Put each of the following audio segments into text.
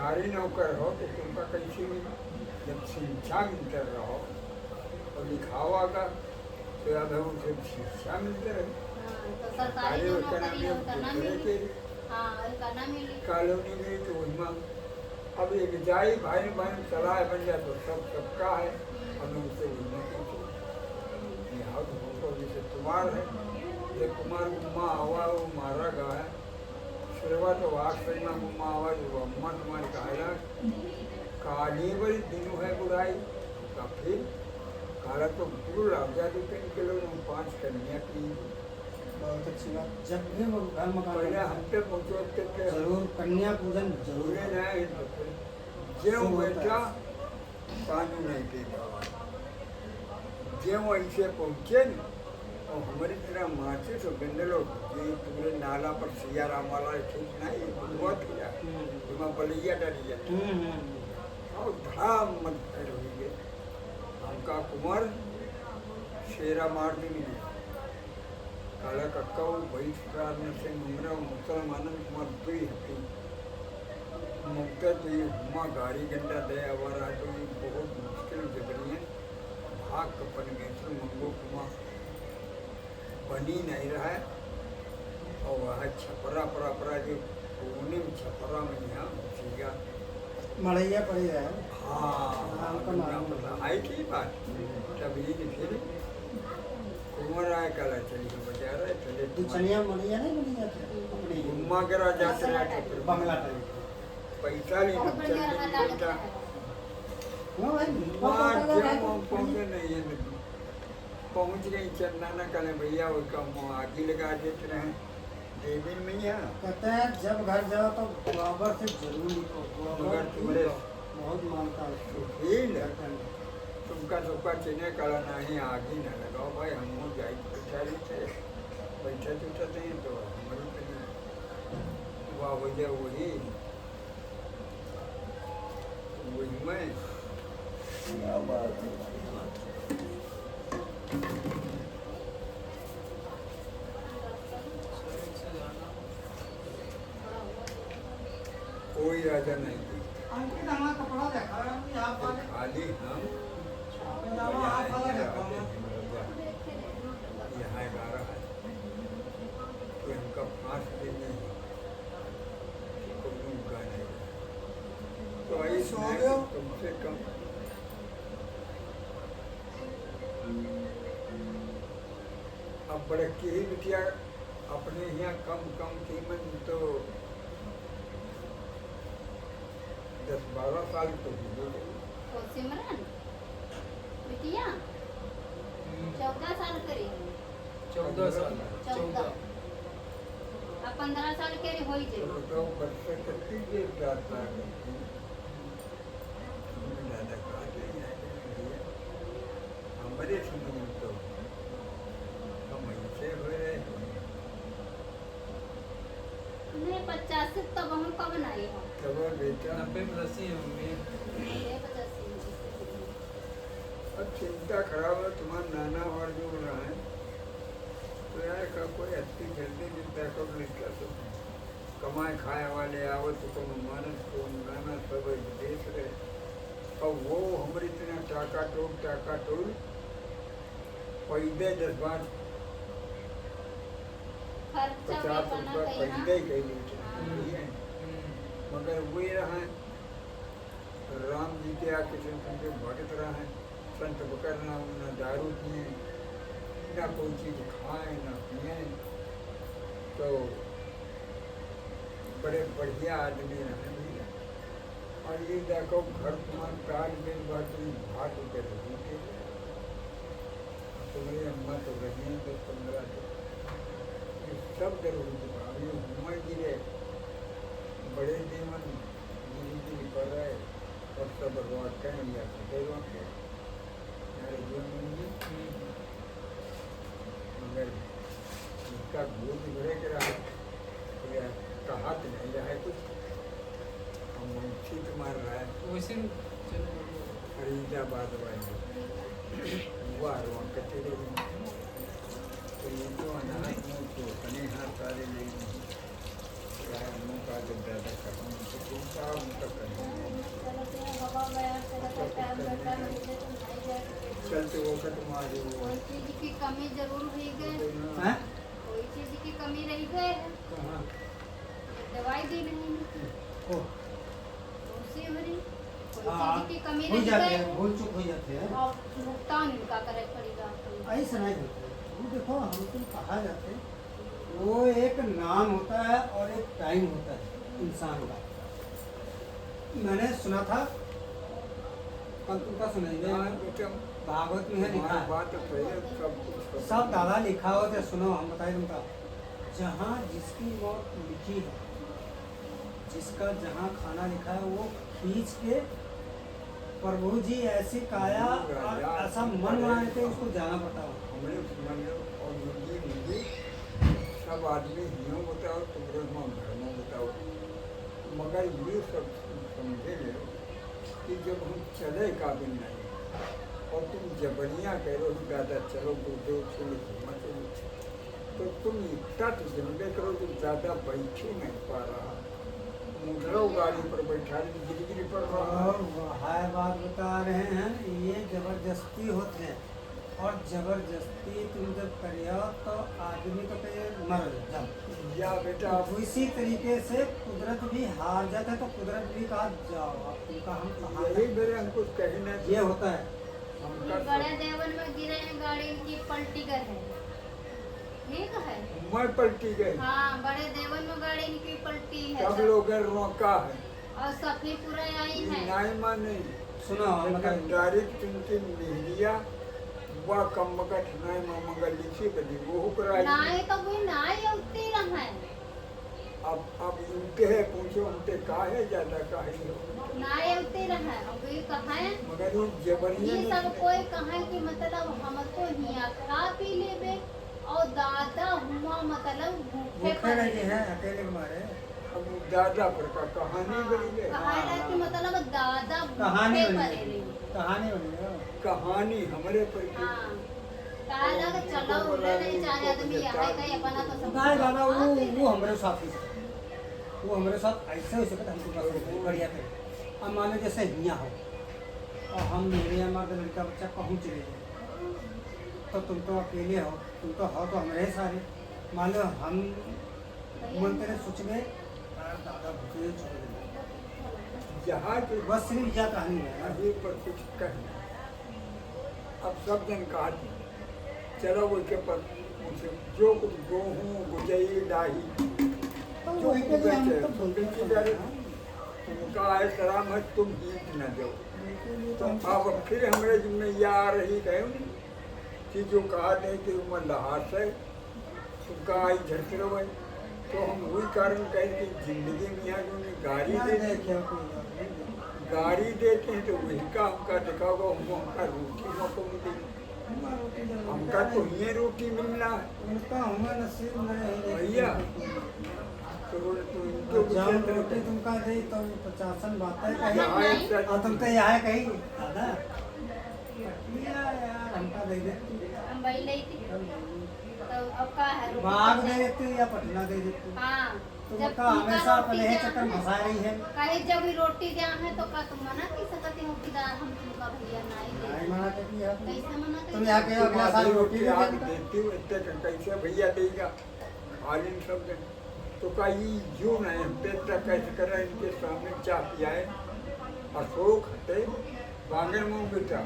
सरकारी नौकर हो तो तुमका कैसे मिले? जब शिक्षा मिलते रहो और लिखावा का तो अब है उसे शिक्षा मिलते रहे। हाँ, तो सरकारी जो नौकरी है उसका ना मिली। हाँ, उसका ना मिली। कॉलोनी में तो वही मांग अब एक जाई भाई भाई सलाह बन जाए तो सब सबका है, हमें उससे उड़ने की यहाँ तो फोटो जैसे कुमार है, जब कुमार उम्मा आवा वो मारा गा है शुरुआत तो वाक सही में उम्मा आवा जो अम्मा तुम्हारी कहा काली बड़ी दिनों है बुराई का फिर काला तो गुरु राजा जी के निकलो 5 कन्या की। बहुत अच्छी बात। जब भी वो घर मकान पहले हम पे पहुँचते थे जरूर कन्या पूजन जरूर पूरे नहीं जो बेटा पानी नहीं पीता जो ऐसे पहुँचे न और हमारी तरह माचे तो गंदलो ये पूरे नाला पर सिया राम वाला ठीक नहीं बहुत किया तुम्हें बलिया डरी जाता और धाम मत कर हुई गए हमका कुमार शेरा मार दी मिली काला कक्का बहिष्कार से मुमरा मुसलमान कुमार दुई हती मुक्ता तो ये हुमा गाड़ी घंटा दे आवारा तो ये बहुत मुश्किल जबरी है भाग कपन गए मंगो कुमार बनी नहीं रहा है और वह छपरा परा जो कोने में छपरा में यहाँ सीगा मड़ैया पड़ी है। हाँ आई थी बात तब ये फिर कुमार आए काला चली तो बचा रहे चले दुचनिया मड़ैया नहीं बनी जाती घुमा के जाते रहे बंगला टाइप पैसा नहीं बहुत बढ़िया रहा चलता हाँ भाई वहाँ जब हम बहुत पहुँचे नहीं है पहुँच गई चंदना कल भैया वो कम आगे लगा देते रहे देवी मैया कहते हैं जब घर जाओ तो गोबर से जरूर लिखो मगर तुम्हारे बहुत मानता है सुखील तुमका सबका चीने काला नहीं आगे न लगाओ भाई हम हो जाए बेचारी थे बैठे उठते हैं तो हमारे वह हो जाए वही में क्या बात है कोई राजा नहीं अंकित हमारा कपड़ा देखा है यहाँ पर खाली हम यहाँ 11 है कि हमका 5 दिन में तो आई सो गए कम से कम अब बड़े की ही बिटिया अपने यहाँ कम कीमत तो 10-12 साल तो हो गई तो सिमरन बिटिया 14 साल करेगी 14 साल 14 अब 15 साल के हो ही जाए तो बच्चे कितनी देर जाता है ज़्यादा कहा हमारे समय तो हम ऐसे हो रहे नहीं 50 से तब हम कब बनाई हो तब बेटा 90+ ही है मम्मी। नहीं रे 50 अब चिंता खराब है तुम्हारा नाना और जो रहा है तो यार का कोई अच्छी जल्दी चिंता कर नहीं कर सकते कमाए खाए वाले आवत तो मानस को नाना सब देश रहे और वो हमारी इतना टाका टोल पैदे 10-12 खर्चा 50 भी रुपये करना पैदे ही कहीं मगर वही रहा राम जी के आके संत भगत रहा है संत पकड़ना न दारू पिए ना कोई चीज़ खाए ना पिए तो बड़े बढ़िया आदमी रहे भैया और ये देखो घर तुम्हारे काज में बात भाग के रही थे तुम्हारी अम्मा तो रही हैं 10-15 दिन ये सब जरूरी अभी उम्र गिरे बड़े जीवन गिरी कर रहे और सब भगवान कहें या सदैव के मेरे जीवन में मगर इसका गोद भरे के रहा कहा तो नहीं रहा है कुछ हम ठीक मार रहा है वैसे फरीदाबाद वाले वार वहाँ कचेरे तो ये तो अनाज मुँह तो अपने हाथ सारे नहीं मुँह का जब ज़्यादा करना तो चिंता उनका करना यार तेरा तो टाइम बैठा मुझे तो नहीं जाए चलते वो तुम्हारे वो कोई चीज की कमी जरूर रह गए हैं? कोई चीज की कमी रह गए है कहाँ? दवाई दी नहीं ओ, उसी भरी कोई हाँ, चीज की कमी हो रह जाते गए हैं, भूल चूक हो जाते हैं। और भुगतान इनका करे पड़ेगा आपको। ऐसा नहीं होता है। वो देखो हम तुम कहा जाते हैं, वो एक नाम होता है और एक टाइम होता है इंसान का। मैंने सुना था, कल तुमका हाँ, सुनाइए, बेटा भागवत में है लिखा तुम्हारी है, बात तो सही है, सब कुछ सब दादा लिखा हो तो सुनो, हम बताए तुमका। जहाँ जिसकी मौत लिखी है, जिसका जहाँ खाना लिखा है, वो खींच के प्रभु जी ऐसी काया और ऐसा मन बनाए थे, उसको जाना पड़ता हो। हमने समझ और मुझे सब आदमी हियों बताओ तुम्हारे माँ धर्मों बताओ, मगर ये सब समझे ले कि जब हम चले काबिल नहीं और तुम जबरियाँ कह रहे हो दादा चलो गुरुदेव से हिम्मत तो तुम इतना तो जिम्मे करो जो ज़्यादा बैठे नहीं पा रहा, मुद्रो गाड़ी पर बैठा गिरी पर रहा। और वह बात बता रहे हैं, ये जबरदस्ती होते हैं, और जबरदस्ती तुम जब करियो तो आदमी तो कहे मर जब। या बेटा तो इसी तरीके से कुदरत भी हार जाता है, तो कुदरत भी कहा जाओ अब तुमका हम कहाँ यही तक। मेरे हमको कहना ये होता है। हमका ये बड़े देवन में गिरे हैं गाड़ी की पलटी गए है ठीक है मैं पलटी गई, हाँ बड़े देवन में गाड़ी इनकी पलटी है सब लोग रोका है और सफी पूरा आई है नहीं माने सुनो हम बताइए। डायरेक्ट तुमसे मिलिया वह कम मगट नहीं मंगल लिखी बनी वो कराई। नाई तो कोई नाई उतनी रहा है अब इनके है पूछो हमसे का है ज्यादा का है नाई उतनी रहा है अब ये कहा है मगर ये जबरिया ये सब कोई कहा कि मतलब हमको हिया खा पी लेबे और दादा हुआ मतलब भूखे भूखे रहे हैं अकेले के मारे। अब दादा पर का कहानी बनी गई, कहा कि मतलब दादा कहानी भूखे बनी पड़े है। रहे कहानी बनी है। कहानी हमारे पर की। हाँ काला का चलो उड़े नहीं चाहे आदमी यहाँ कहीं अपना तो सब गाय गाना वो हमारे साथ ही वो हमारे साथ ऐसे हो सकता हमको पसंद बढ़िया थे। अब मान लो जैसे हियाँ हो और हम मेरे हमारे लड़का बच्चा कहूँ चले जाए, तो तुम तो अकेले हो, तुम तो हो तो हमारे सारे। मान लो हम मन तेरे सोच गए दादा भूखे छोड़ गए, जहाँ के बस सिर्फ यह कहानी है। अभी पर कुछ कहना अब सब जन कहा चलो वो के पर मुझे जो कुछ गेहूँ गुजई लाही तो जो वही के लिए हम कुछ तो बोलते है, हैं। उनका एहतराम है तुम ईट न दो। तो अब फिर हमारे जिम्मे ये आ रही गए कि जो कहा नहीं कि उम्र लहास है उनका आई झटके रहे तो हम वही कारण कहें कि जिंदगी में यहाँ जो उन्हें गाड़ी दे दी गाड़ी देते हैं तो वही का हमका दिखाओगे हमका रोटी हमको मिली हमका तो ये रोटी मिलना है उनका हमें नसीब नहीं है। भैया तो इनको जाओ विशेष रोटी तरह तुमका दे तो 50 बातें यहाँ कही एक साथ- और तुम तो यहाँ कही दादा यार हमका दे देती हम वही ली थी तो अब का है रोटी भाग तो दे है। देती या पटना दे देती। हाँ तुम जब का तुमका हमेशा रोटी अपने ही दिया चक्कर है, फंसा रही है। कहे जब भी रोटी दिया है तो का तुम मना कर सकते हो कि हम तुमका भैया नहीं नहीं दे मना करती है कैसे मना तुम यहाँ के अगला साल रोटी दे आग देती। देती हूँ इतने कैसे भैया देगा आलिन सब दिन तो कहीं यूँ नहीं पेट कैसे कर रहे इनके सामने चाह पियाए अशोक हटे बांगन मुँह बेटा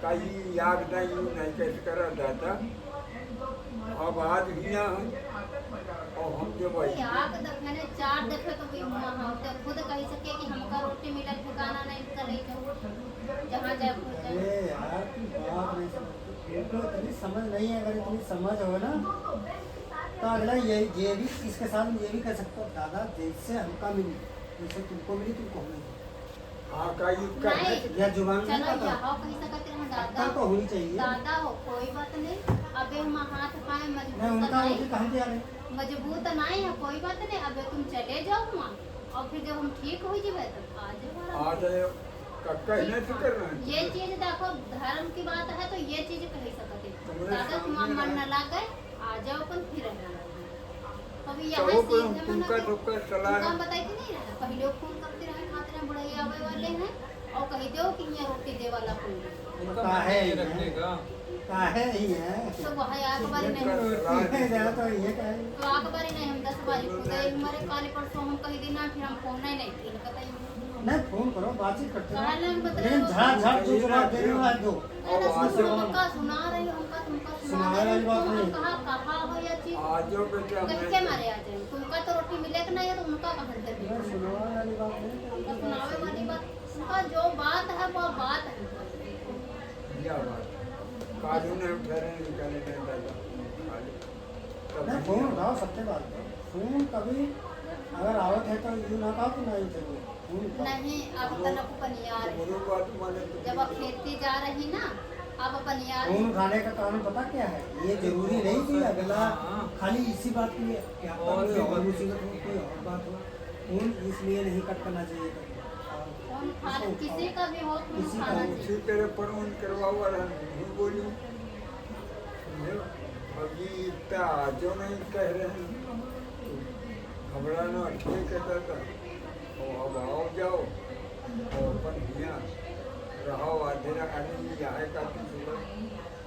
कहीं याद नहीं यूँ नहीं कैसे करा दादा अब आज हिया हम और हम जो भाई आग दफने चार दफे तो भी हम तो खुद कह सके कि हमका रोटी मिलल ठिकाना नहीं करे जहाँ जाए अरे यार तुम बात नहीं समझती, तुमको इतनी समझ नहीं है। अगर इतनी समझ हो ना तो अगला ये भी इसके साथ ये भी कर सकते हो दादा जैसे हमका मिली जैसे तुमको मिली तुमको मिली हाँ कहीं नहीं। या जुबान में चलो पता यहाँ कह सकते हैं दादा अक्ल तो होनी चाहिए। दादा हो कोई बात नहीं अबे हम हाथ पाए मैं मजबूत उनका नहीं रोटी कहाँ से आ रही। मजबूत नहीं है कोई बात नहीं अबे तुम चले जाओ वहाँ और फिर जब हम ठीक हो जाए तो आ जाओ आज कहने से करना है ये चीज देखो धर्म की बात है तो ये चीज कह सकते तुम्हारे दादा तुम सामने मन है। न लग गए आ जाओ अपन फिर अभी तो यहाँ वो सीधे तुमका मना तुमका सलाह काम बताई कि नहीं पहले फोन करते रहे खाते रहे बुढ़ाई आवे वाले हैं और कही दो कि यहाँ रोटी दे वाला कोई इनका का मन है नहीं ये? रखने का। काहे ही है तो वह आग बारी नहीं तो ये काहे तो आग बारी नहीं हम 10 बारी खुद हमारे काले परसों हम कही देना फिर हम फोन नहीं फिर बताइए नहीं फोन करो बातचीत करते कहा रहो ना बता लेकिन झड़ जो जवाब देने वाला दो मैंने तुमका सुना रही हूँ तुमका सुना सुनाने वाली बात नहीं। कहा हो या चीज आज जो बेटा कहीं के मारे आ जाए तुमका तो रोटी मिले कि नहीं है तो उनका कहाँ से मैं मिले सुनाने वाली बात नहीं उनका सुनावे वाली बात उनका जो बात है वो बात है क्या बात कानून है ठहरे निकाले नहीं दादा नहीं फोन उठाओ सबसे बात करो फोन कभी अगर आवत है तो यूँ ना कहो तो नहीं चाहिए फोन उठाओ। नहीं अब तनक पनियार है। मेरी बात माने तो जब अब खेती जा रही ना अब पनियार फोन उठाने का कारण पता क्या है ये जरूरी नहीं कि अगला हाँ। खाली इसी बात के लिए क्या पता और कोई भी और बात। मुसीबत हो कोई और बात हो फोन इसलिए नहीं कट करना चाहिए कभी। फोन इसको खाना उठाओ। किसी का भी हो फोन किसी का खाना भी। चाहिए उसी तरह परवन करवाओ और हम नहीं बोली समझे अभी इतना आजो नहीं कह रहे हैं घबराना ठीक कहता था और अब आओ जाओ और अपन हिया रहो आधे आने आए का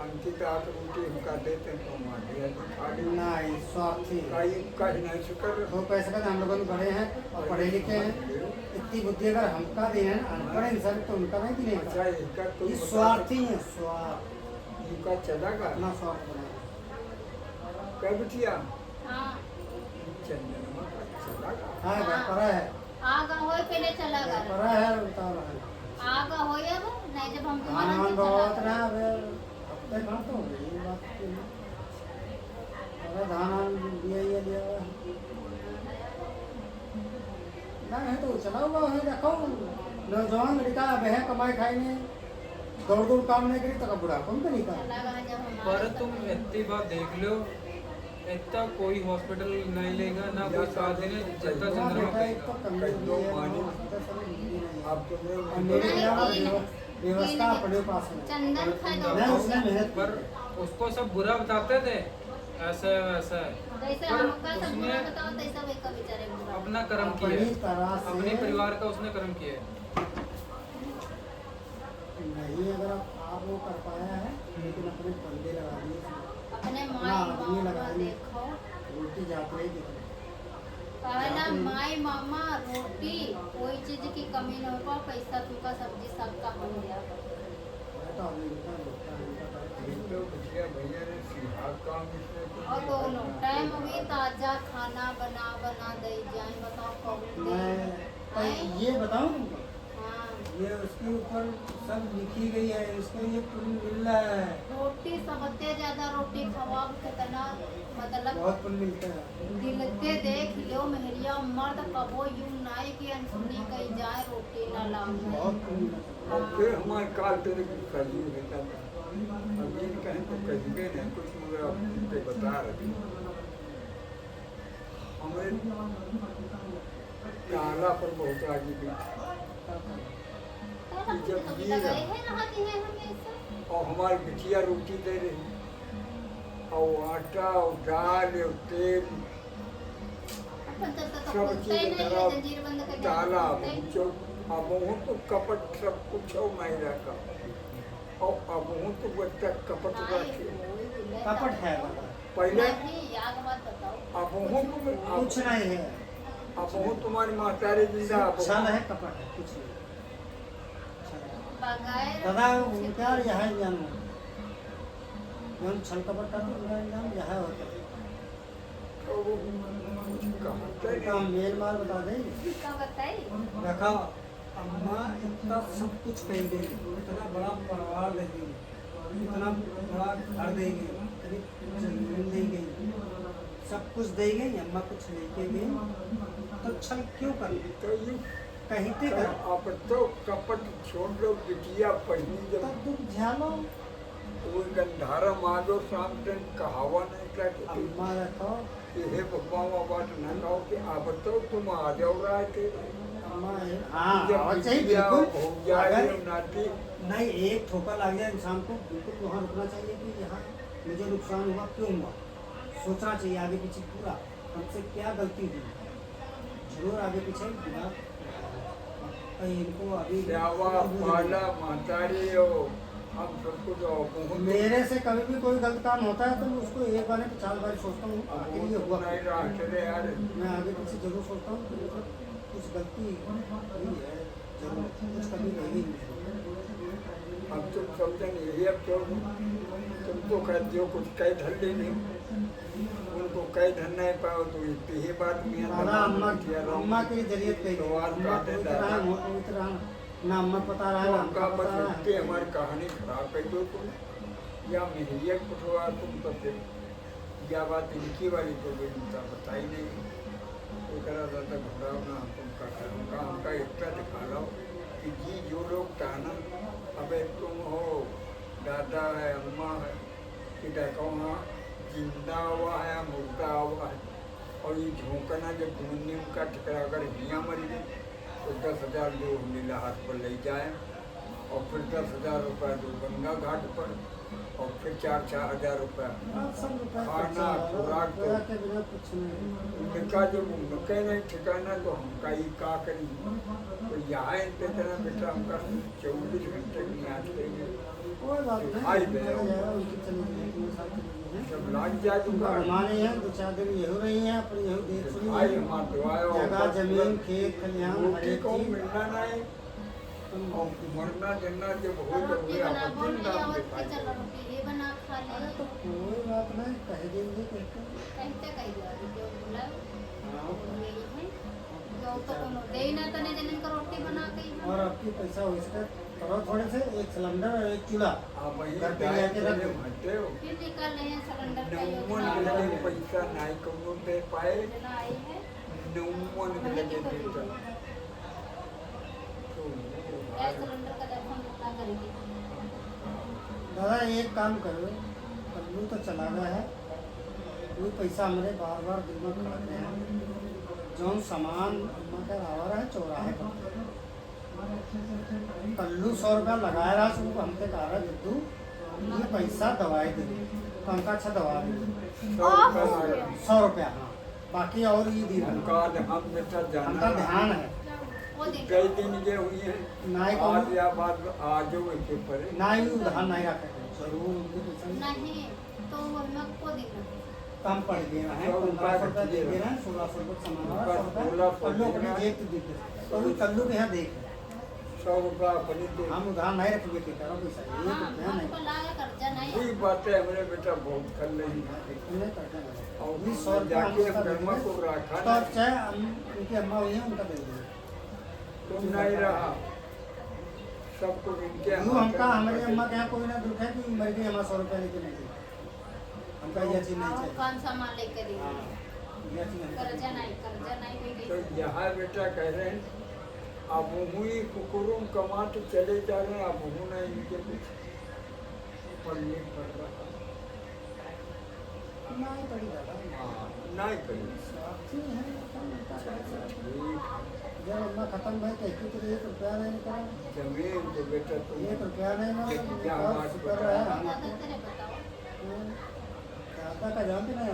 अंकित आप रोटी हमका देते हैं तो हम आधे खा ली नहीं स्वार्थी कहीं नहीं शुक्र दो पैसे का हम लोग बड़े हैं और पढ़े लिखे हैं इतनी बुद्धि अगर हमका देना है अनपढ़ इंसान तो उनका नहीं अच्छा देगा इनका तो ये स्वार्थी है स्वार्थ इनका चलेगा अपना स्वार्थ बनाए क्या बिटिया हाँ चंदनमा का चलेगा हाँ हाँ। व्यापारा है आगा होए पहले चला गया व्यापारा है उतार रहा है आगा होए अब नहीं जब हम धान तुम्हारा वान चला बहुत गया। रहा अब हफ्ते कहाँ तो हो गई ये बात की नहीं। अरे धान वान दिया ये लिया हुआ है। ना है तो चला हुआ है देखो नौजवान लड़का अब है कमाई खाई में दौड़ दौड़ काम नहीं करी तो बुढ़ा कौन तो नहीं कर चला गया जब हमारा पर तुम इतनी बात देख लो इतना कोई हॉस्पिटल नहीं लेगा ना कोई साथ देने जितना चंद्रमा कहेगा। आप तुम्हें और मेरे नहीं, यहाँ ये नहीं। व्यवस्था अपने पास है चंदन खाए दो नहीं उसने मेहनत पर उसको सब बुरा बताते थे ऐसा है वैसा है जैसे पर हमका सब उसने बुरा बताओ तैसा वे का बेचारे बुरा अपना कर्म किया अपनी है। तरह से अपने परिवार का उसने कर्म किया है। नहीं अगर आप वो कर पाया है लेकिन अपने बंदे लगा दिए उसमें। अपने अपना माई आदमी मामा लगा दिए देखो उल्टी जाते ही दिख कहला माई मामा रोटी कोई चीज की कमी न हो पैसा तुमका सब्जी सबका हो गया तो अभी इनका लोटा तो बिटिया भैया ने सीधा काम इसने तो और दोनों टाइम भी ताजा खाना बना बना दे जाए बताओ कौन दे मैं ये बताऊं तुमको हाँ ये उसके ऊपर सब लिखी गई है इसको ये पुण्य मिल रहा है रोटी सबसे ज्यादा रोटी खवाब कितना मतलब बहुत पुण्य मिलता है दिलते देख लो मेहरिया मर्द कबो यूं नाई की अनसुनी कही जाए रोटी ना लाऊं बहुत पुण्य मिलता और फिर हमारे काल तेरे की कजी रहता था अब ये कहें तो कजबे नहीं कुछ मगर आप पे बता रहे हमें काला पर बहुत आगे भी जब लगाए हैं रहती है हमेशा और हमारी बिटिया रोटी दे रही और आटा और दाल और तेल अपन तो सब बोलते ही चीज नहीं है खराब जंजीर बंद कर डाला पूछो अब हूँ तो कपट सब कुछ हो महिला का और अब हूँ तो बच्चा कपट रखे कपट है बाबा। पहले याद बात बताओ अब हूँ कुछ नहीं है अब हूँ तुम्हारी महतारी जिंदा अब अच्छा है कपट है कुछ नहीं अच्छा है। बगैर दादा क्या यह ज्ञान छल कपट का तो ज्ञान यह होता है तो वो कुछ कहते उनका नहीं मेल माल बता दें क्या बताई रखा अम्मा इतना सब कुछ कह देगी इतना बड़ा परिवार दे देगी इतना बड़ा घर देगी इतनी जमीन देगी सब कुछ देगी अम्मा कुछ लेके गई तो छल क्यों कर तो ये कहते कर अब तो कपट छोड़ दो बिटिया पढ़नी जब तब तुम झालो वो गंधारा माधो शाम दिन कहावा नहीं था कि अम्मा रखो हे बाबा बात न कहो कि अब तो तुम आ जाओ रहा थे अम्मा हाँ जब और चाहिए बिटिया बिल्कुल हो जाए अगर नाती नहीं एक ठोका लग जाए इंसान को बिल्कुल वहाँ रुकना चाहिए कि यहाँ मुझे नुकसान हुआ क्यों हुआ सोचना चाहिए आगे पीछे पूरा हमसे क्या गलती हुई जरूर आगे पीछे बिना और इनको अभी ब्यावा पाला महतारी हो, हम सबको तो बहुत मेरे से कभी भी कोई गलत काम होता है तो मैं उसको एक बार नहीं 50 बार सोचता हूँ आगे ये हुआ नहीं रहा चले यार। मैं आगे पीछे जरूर सोचता हूँ कि मतलब कुछ गलती हुई है, जरूर कुछ कभी रही नहीं। अब तुम समझे नहीं, अब तो तुमको कहते हो कुछ कह धर ले नहीं, उनको कह धर नहीं पाओ तो इतनी ही बात में दादा अम्मा की जरियत कही तो आज अम्मा कहते पवित्र रहा, दादा मोह पवित्र रहा, ना अम्मा पता रहा ना उनका अम्मा बस पता उनके रहा। हमारी कहानी खराब कर दो तुम, या मेरी एक पुछवा तुम तो फिर या बात इनकी वाली तो भी इनका पता ही नहीं। वो कह रहा था घबराओ ना, तुमका उनका हमका इतना दिखा लो कि जी जो लोग कहना अबे तुम हो, दादा है, अम्मा है, कि कहना जिंदा हुआ है मुर्दा हुआ है, और ये झोंकना जब घूमने का ठिकरा अगर हियाँ मर गई तो 10,000 जो नीला हाथ पर ले जाए, और फिर 10,000 रुपये जो गंगा घाट पर, और फिर 4-4 रुपये सब रुपया खाना, खुराक तो रुपया के बिना कुछ नहीं। उनका जब उनके नहीं ठिकाना तो हमका ही का करी। तो यहाँ इनके तरह बेटा हमका 24 घंटे की याद करेंगे, कोई बात नहीं, दिखाई दे चली जाएगा, उनकी चली जाएगी, मेरे साथ चली जाएगी। जब लाग जाए तो उनका अरमान है 2-4 दिन यही रही हैं, अपनी यही देख सुनी भाई है। हमारा दुआए और जगह बस जमीन खेत खलिहान हर रोटी एक को चीज मिलना नहीं, और मरना जन्ना जब हो जब रोटी हुआ बना तो बोल जिंदा रही हम और दिखाई चल दे। रोटी ये बना खा अरे ले तो कोई बात नहीं, कह देंगे कहते कहते कही दो जो बोला हाँ। यही है जो तो कोनो दे ही ना तने जन का रोटी बना के ही और आपकी पैसा हो इसका करो थोड़े से, एक सिलेंडर और एक चूल्हा आप वही घर पे दाएं लेके रख चले दो। भटते हो, फिर निकाल रहे हैं सिलेंडर का नौमन योजना के लिए पैसा नहीं कौनो दे पाए, योजना आई है नौमन के लिए देता तो गैस सिलेंडर का दर्शन कितना करेंगे दादा एक काम करो, कल्लू तो चला गया है, कोई पैसा हमारे बार बार दिमाग में रख रहे हैं, जो सामान अम्मा का आवर है चौराहे पर, कल्लू 100 रुपया लगाया रहा, उसको हमसे कहा रहा जिद्दू ये पैसा दवाई दे, तो हमका अच्छा दवा दे 100 रुपये मांगा। 100 रुपया, हाँ बाकी और ये दी हमका हम बेटा जाना हमका ध्यान है वो दिन कई दिन ये हुई है, नाई को आज या बाद आज के पर ना ही उधार नहीं रखे जरूर उनके पैसा नहीं तो हम को दिन कम पड़ गया है, 1500 रुपया दे गए हैं, 1600 रुपये सामान आ रहा है, 100 रुपये कल्लू अपने जेब से देते, तो भी कल्लू के यहाँ देख 100 रुपया अपनी दे। हम उधार नहीं रखेंगे के करो पैसा ये हाँ रुपया नहीं हमको लागे कर्जा नहीं वही बातें हमने बेटा बहुत कर रही उन्हें करना नहीं और भी 100 रुपया हम जाके उसका दे ब्रह्मा को देंगे, रखा तो नहीं। चाहे उनकी अम्मा हुई है उनका दे देंगे, तुम नहीं रहा सब कुछ इनके यूँ हमका हमारी अम्मा के यहाँ कोई ना दुख है कि मर गई हमारा 100 रुपया लेके नहीं गई, हमका ये चीज़ नहीं चाहिए, कौन सामान लेके हाँ देंगे ये चीज़ नहीं कर्जा नहीं कोई तो कैसे यहाँ बेटा कह रहे हैं अब हुई कुकुरुम कमा तो चले जा रहे हैं, अब हूँ ना इनके कुछ पढ़ने पड़ रहा नहीं पड़ी दादा, हाँ नहीं करी स्वार्थी है, उनका पैसा। ठीक जब अम्मा खत्म भाई कहती तो 1 रुपया नहीं निकला, जमीन तो बेटा तुम 1 रुपया नहीं मिला, क्या बहुत बात शुक्र बता है रहा हम दादा तेरे बताओ दादा का जानते ना,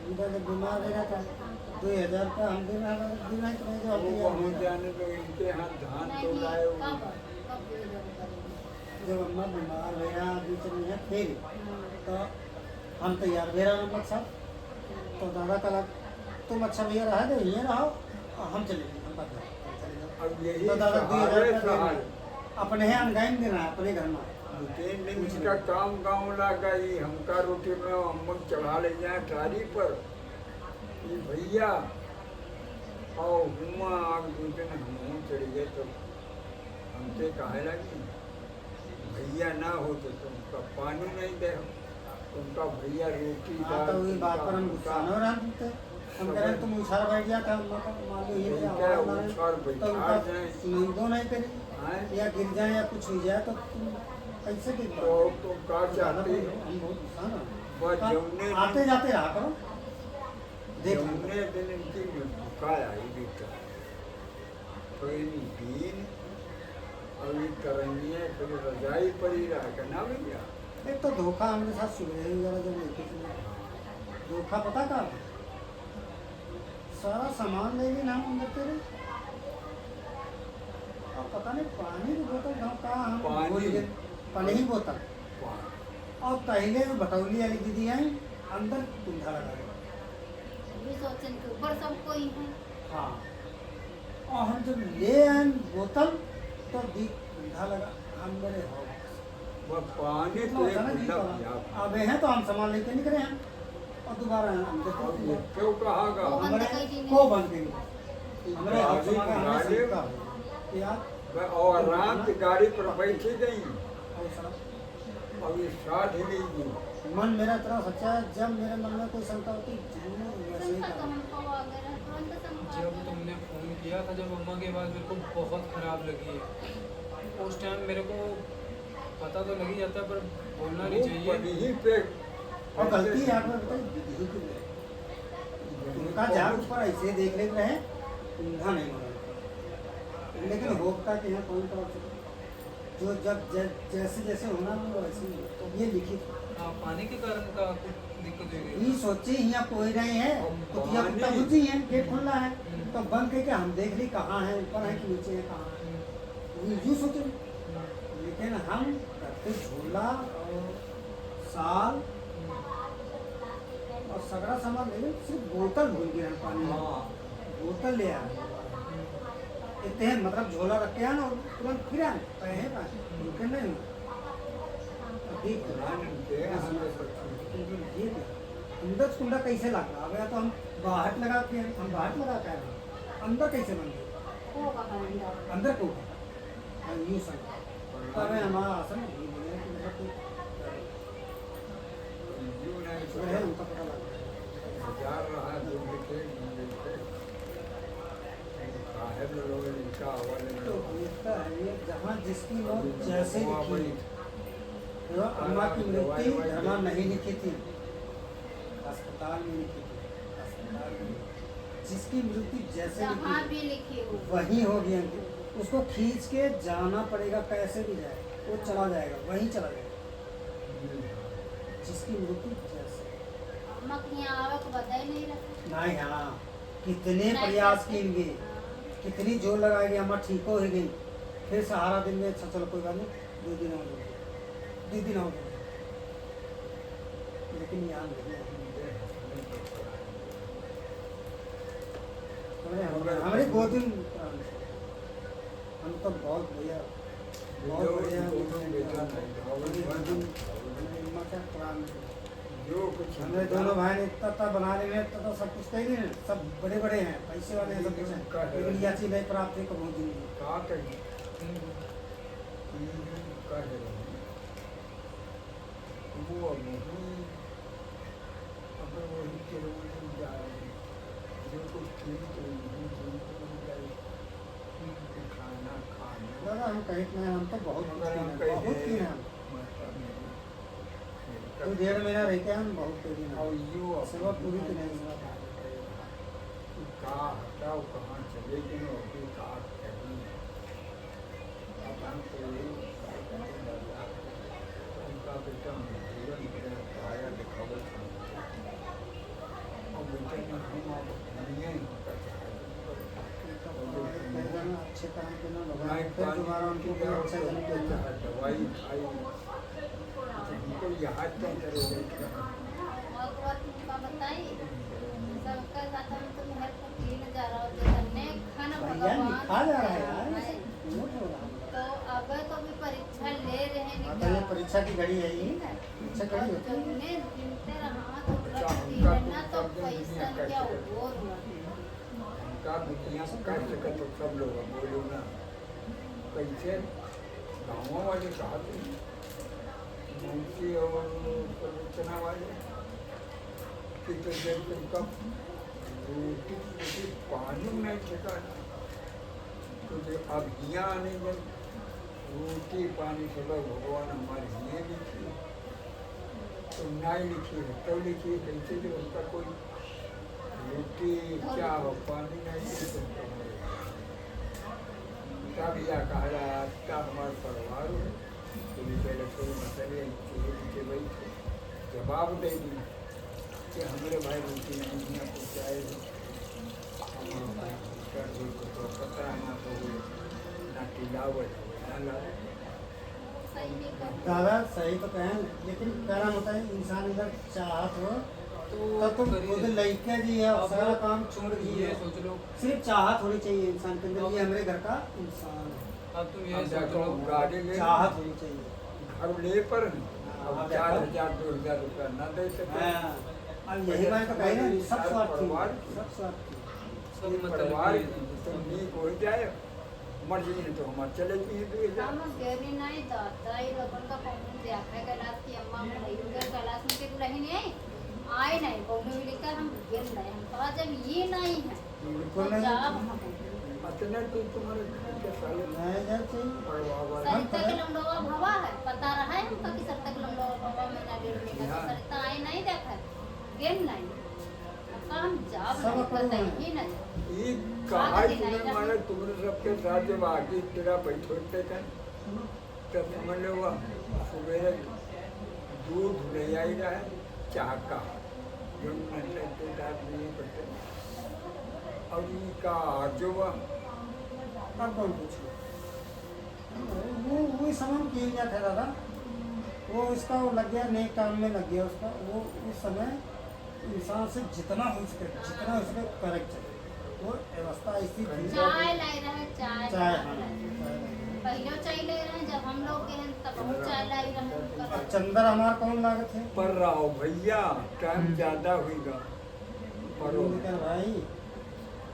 इधर जब बीमार रह रहा था 2000 रुपया हम देना देना ही नहीं, जो वो अब वहाँ दिया जाने तो इनके हाथ धान तो नहीं लाए कब हुए। कब ये जरूर करेंगे जब अम्मा बीमार रहा बीच में है फिर हाँ, तो हम तैयार भी रहा नमक साहब, तो दादा कहा तुम अच्छा भैया रहा दे ये रहो और हम चले गए, हम बात चले जाओ, अब यही तो दादा 2000 सहारे रुपया सहारे देना, अपने यहाँ अनगाइन देना है अपने घर में, 2-3 दिन का काम गाँव लगा ही हमका रोटी में अम्मन चढ़ा ले जाए थारी पर ये भैया और हुआ आग दूसरे हम चढ़ गए तो हमसे कहे लगी भैया ना हो तो तुमका पानी नहीं दे, तुमका भैया रोटी हाँ तो वही बात पर हम गुस्सा न रहा थे, हम कह रहे तुम उछाल बैठ गया था अम्मा का मान लो ये उनका आवाज़ मारे, उछाल तो बैठा उनका जाए। नींदो नहीं करी हैं? या गिर जाए या कुछ हो जाए तो तुम कैसे गिर तो पाओ? तुम का चाहते हम बहुत गुस्सा ना बस जौने आते जाते रहा करो, देख लो। जौने दिन इनकी भुकाया ही बेटा तो इन दिन अभी तरंगियाँ फिर रजाई पर ही रहा करना भैया एक तो धोखा हमारे साथ सुबह वगैरह जब लेके चले, धोखा पता का सारा सामान ले लेना हम अंदर तेरे, और पता पता नहीं पानी की बोतल गाँव कहाँ हम पानी। भूल गए। पानी ही बोतल और पहले में भटौली वाली दीदी आई अंदर कुंधा लगा गया। अभी सोचन के ऊपर सब कोई है। हाँ और हम जब ले आए बोतल तो दी कुंधा लगा। हम बोले हो वह पानी इतना से होता ना जी खुला पाला। पिया। अबे हैं तो हम सामान लेके निकले हैं और दोबारा अंदर और तो ये क्यों कहागा वो बंद हमरे कई दिन को बंद गई हमरे हाथ गाड़ी समाने हमें गाड़ी- शंका हुई कि यार और आराम से गाड़ी पर बैठी गई और साला और ये साथ ही नहीं दी। मन मेरा इतना सच्चा है जब मेरे मन में कोई शंका होती मैंने वैसे ही शंका तो कहा। हमको आ गया है, तुरंत शंका आ जब गया। तुमने फ़ोन किया था जब अम्मा की आवाज़ मेरे को बहुत ख़राब लगी है। उस टाइम मेरे को पता तो लग ही जाता है पर बोलना नहीं वो चाहिए। यहीं पे और गलती यार मैं बताइए विधि की है। उनका जहाँ ऊपर ऐसे देख लेते रहे उन्हा नहीं माना लेकिन होता कि यहाँ कौन तरफ से जो जब जैसे जैसे होना वो वैसे ही तो ये लिखित हाँ, पानी के कारण का कुछ दिक्कत हो गई। ये सोचे यहाँ कोई नहीं है कुतिया कुत्ता बुझी है गेट खुला है तो बंद करके हम देख ली कहाँ है ऊपर है कि नीचे है कहाँ है यूँ सोचे लेकिन हम रखते झोला और साल और सगड़ा सामान ले गए सिर्फ बोतल भूल गए हम पानी में। हाँ बोतल ले आए इतने मतलब झोला रख के आए ना और तुरंत फिर आए पैसे पाए रुके नहीं अभी ध्यान दे हमें सब ये क्या अंदर कुंडा कैसे लगा अब या तो हम बाहर लगा के हम बाहर लगा के आए हैं। अंदर कैसे बन गए होगा अंदर। अंदर को यूँ संग तब हमारा आसन भूल गया कि मतलब कोई यूं नहीं है सोचा उनका पता लगा हजार रहा जो लिखे साहेब लोग इनका हवाले में तो होता है ये जहाँ जिसकी मौत जैसे लिखी है तो अम्मा की मृत्यु धर्मा नहीं लिखी थी अस्पताल में लिखी थी अस्पताल में जिसकी मृत्यु जैसे जहाँ लिखी भी लिखे हो वही हो गया उसको खींच के जाना पड़ेगा कैसे भी जाए वो चला जाएगा वहीं चला जाएगा जिसकी मृत्यु जैसे अम्मा के यहाँ आवे को बधाई नहीं रहा। नहीं हाँ कितने प्रयास किए कितनी जोर लगाई गई अम्मा ठीक हो ही गई फिर सहारा दिन में अच्छा चलो कोई बात नहीं 2 दिन और दो 2 दिन और दो लेकिन याद नहीं है। हमारे 2 दिन पुराने थे। हम तो बहुत बढ़िया बहुत बढ़िया अम्मा का पुराने थे। जो कुछ हमने दोनों भाई ने इतना बनाने में इतना सब कुछ कही नहीं सब बड़े बड़े हैं पैसे वाले हैं सब कुछ हैं लेकिन यह चीज़ नहीं प्राप्त है कभी दिन में का कही का है वो अब नहीं अब वही के लोग जा रहे हैं जो कुछ ठीक तो नहीं खाना खाना दादा हम कहीं नहीं हम तो बहुत अगर हम बहुत की हैं हम तो 1.5 महीना रह के हम बहुत कही हैं और यू सेवा पूरी की नहीं हुआ का हटाओ कहाँ चले गए हो अभी का कहीं अब हम तो यही उनका बेटा जीवन आया दिखावत और बेटे में हम अब नहीं होता अच्छे काम के ना लगाए फिर दोबारा उनको कोई अच्छा जन्म देना दवाई खाई हमको याद क्या करेगा और बात उनका बताई सबका साथ हम तो घर पर पीने जा रहा हूँ जो करने खाना भैया लिखा जा रहा है यार भगवान झूठ हो रहा है तो अब तो भी परीक्षा ले रहे हैं हाँ, तो ये परीक्षा की घड़ी है ये परीक्षा घड़ी होती है तुमने गिनते रहा तो अच्छा, प्रगति उनका है ना तो तो सब दिन पैसा दुनिया क्या कैसे और हुआ उनका दुनिया कर सके तो सब लोग बोलो ना कैसे गाँवों वाले कहा थे मुंशी और प्रवचना वाले कि तो जब तुमका रोटी पानी नहीं ठिकाना तो जब अब यहाँ आने जब रोटी पानी सब भगवान हमारे लिए लिखी तो नहीं लिखी है तो लिखी कैसे जो उनका कोई रोटी क्या हो पानी नहीं लिखी तो उनका मरेगा। तब यह कह रहा है का हमारा परिवार है तो ये पहले कोई मसले के भाई जवाब दे दी कि हमारे भाई रोटी नहीं दिया पहुँचाए तो पता है ना तो ना टिलावट ना लाओ। सही नहीं कर दादा सही तो कहें, लेकिन कहना होता है इंसान अगर चाहत हो तो तब तो करिए। खुद लड़के जी है और सारा काम छोड़ ये दिए। सोच लो, सिर्फ चाहत होनी चाहिए इंसान के अंदर, ये हमारे घर का इंसान है। अब तुम ये अब सोच देखो लो, गाड़ी ले चाहत होनी चाहिए। घर ले पर अब हाँ, 4,000 2,000 रुपया न दे सके। हाँ, अब यही बात तो कही ना, सब स्वार्थी परिवार हैं, सब स्वार्थी। सब ये मतलब परिवार ये- तो नीक हो जाए, मर जाइए तो हमारे चले जाइए 2,000। हम गेरी नहीं दाता ये लोगन का कौन देखा कैलाश की अम्मा मलाइयो के कैलाश में के दुल्हन नहीं आई आए नहीं कौन भी लेकर हम गेल नहीं हम कहा जब ये नहीं है बिल्कुल तो नहीं। जाब हम अतने तो तुम्हारे घर के साले नहीं जाना चाहिए। पड़वा वाला सरिता के लंडोवा भवा है पता रहा है हमका कि सरिता के लंडोवा भवा महीना 1.5 महीना हाँ। से सरिता आई नहीं देखा गेल नहीं हमका हम जाब सब नहीं अपन पता हैं। ही नहीं ये कहा तुम्हें माने तुमने सबके साथ जब आगे तेरा बैठोते थे तब समझ लो वह सवेरे दूध ले आई रहा है चाह का जो नहीं करते और इनका जो वह अब कौन पूछे? वो समय में किया था दादा, वो उसका वो लग गया नए काम में लग गया उसका, वो उस समय इंसान से जितना हो सके करेक्ट चले, वो व्यवस्था ऐसी थी। चाय लाई रहे चाय चाय लाई हाँ, रहे। चाय लगी। पहले चाय ले रहे हैं जब हम लोग के हैं तब हम चाय लाई रहे हैं अब उनका। चंदर हमारा कौन लागत है? पर रहो भैया टाइम ज्यादा होगा पर भाई